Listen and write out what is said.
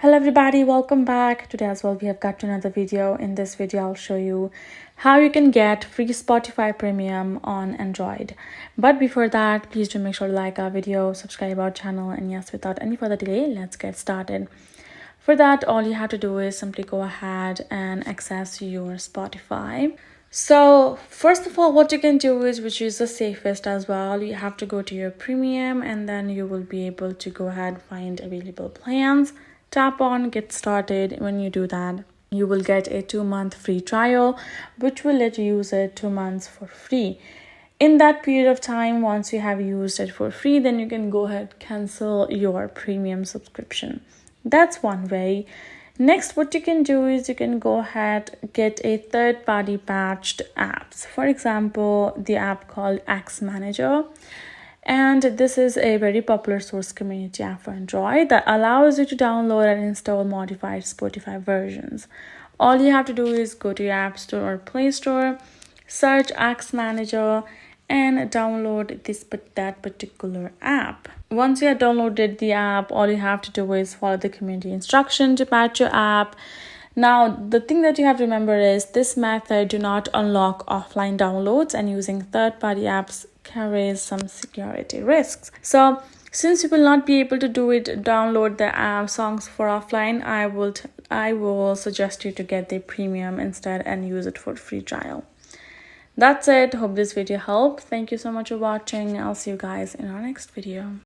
Hello everybody, welcome back. Today as well we have got to another video. In this video I'll show you how you can get free Spotify Premium on Android. But before that, please do make sure to like our video, subscribe our channel, and yes, without any further delay, let's get started. For that, all you have to do is simply go ahead and access your Spotify. So first of all, what you can do is, which is the safest as well, you have to go to your premium and then you will be able to go ahead and find available plans. Tap on get started. When you do that, you will get a 2-month free trial, which will let you use it 2 months for free. In that period of time, once you have used it for free, then you can go ahead cancel your premium subscription. That's one way. Next, what you can do is you can go ahead get a third-party patched apps. For example, the app called Axe Manager. And this is a very popular source community app for Android that allows you to download and install modified Spotify versions. All you have to do is go to your App Store or Play Store, search Axe Manager, and download that particular app. Once you have downloaded the app, all you have to do is follow the community instruction to patch your app. Now, the thing that you have to remember is this method do not unlock offline downloads, and using third-party apps carries some security risks. So since you will not be able to download the app songs for offline, I will suggest you to get the premium instead and use it for free trial. That's it. Hope this video helped. Thank you so much for watching. I'll see you guys in our next video.